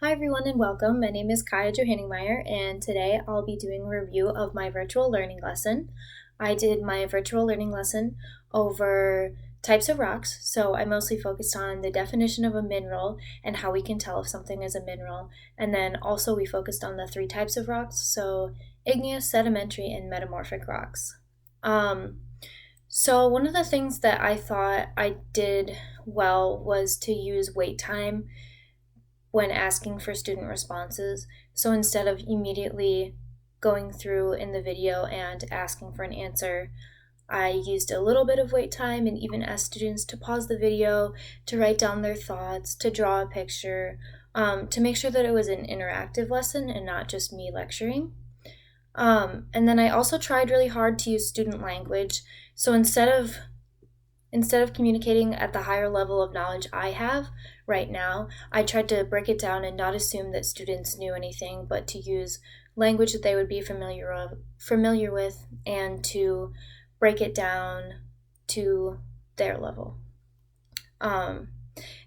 Hi everyone and welcome. My name is Kaya Johanningmeyer and today I'll be doing a review of my virtual learning lesson. I did my virtual learning lesson over types of rocks, so I mostly focused on the definition of a mineral and how we can tell if something is a mineral. And then also we focused on the three types of rocks, so igneous, sedimentary, and metamorphic rocks. So one of the things that I thought I did well was to use wait time when asking for student responses. So instead of immediately going through in the video and asking for an answer, I used a little bit of wait time and even asked students to pause the video, to write down their thoughts, to draw a picture, to make sure that it was an interactive lesson and not just me lecturing. And then I also tried really hard to use student language. So instead of communicating at the higher level of knowledge I have right now, I tried to break it down and not assume that students knew anything, but to use language that they would be familiar with and to break it down to their level. And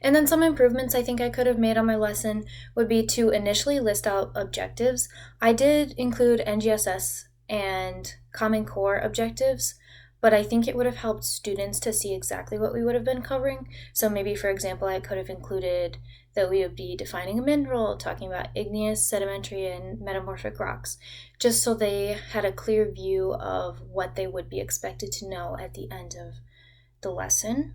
then some improvements I think I could have made on my lesson would be to initially list out objectives. I did include NGSS and Common Core objectives, but I think it would have helped students to see exactly what we would have been covering. So maybe, for example, I could have included that we would be defining a mineral, talking about igneous, sedimentary, and metamorphic rocks, just so they had a clear view of what they would be expected to know at the end of the lesson.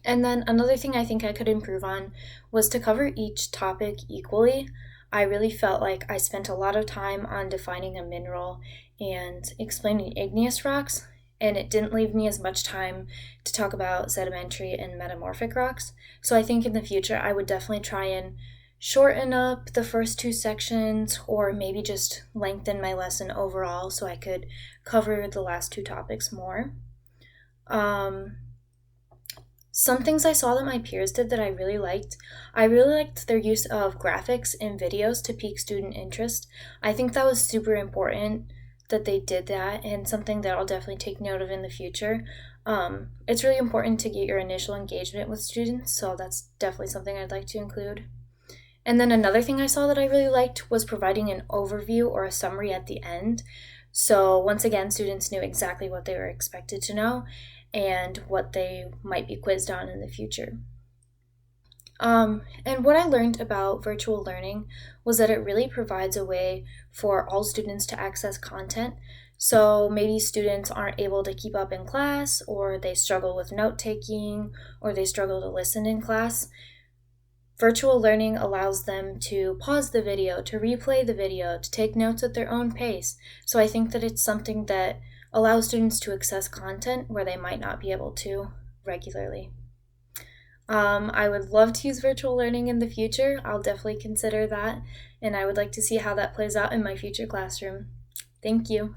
And then another thing I think I could improve on was to cover each topic equally. I really felt like I spent a lot of time on defining a mineral and explaining igneous rocks, and it didn't leave me as much time to talk about sedimentary and metamorphic rocks. So I think in the future I would definitely try and shorten up the first two sections or maybe just lengthen my lesson overall so I could cover the last two topics more. Some things I saw that my peers did that I really liked. I really liked their use of graphics and videos to pique student interest. I think that was super important that they did that and something that I'll definitely take note of in the future. It's really important to get your initial engagement with students, so that's definitely something I'd like to include. And then another thing I saw that I really liked was providing an overview or a summary at the end. So once again, students knew exactly what they were expected to know and what they might be quizzed on in the future. And what I learned about virtual learning was that it really provides a way for all students to access content. So maybe students aren't able to keep up in class, or they struggle with note taking, or they struggle to listen in class. Virtual learning allows them to pause the video, to replay the video, to take notes at their own pace. So I think that it's something that allows students to access content where they might not be able to regularly. I would love to use virtual learning in the future. I'll definitely consider that, and I would like to see how that plays out in my future classroom. Thank you.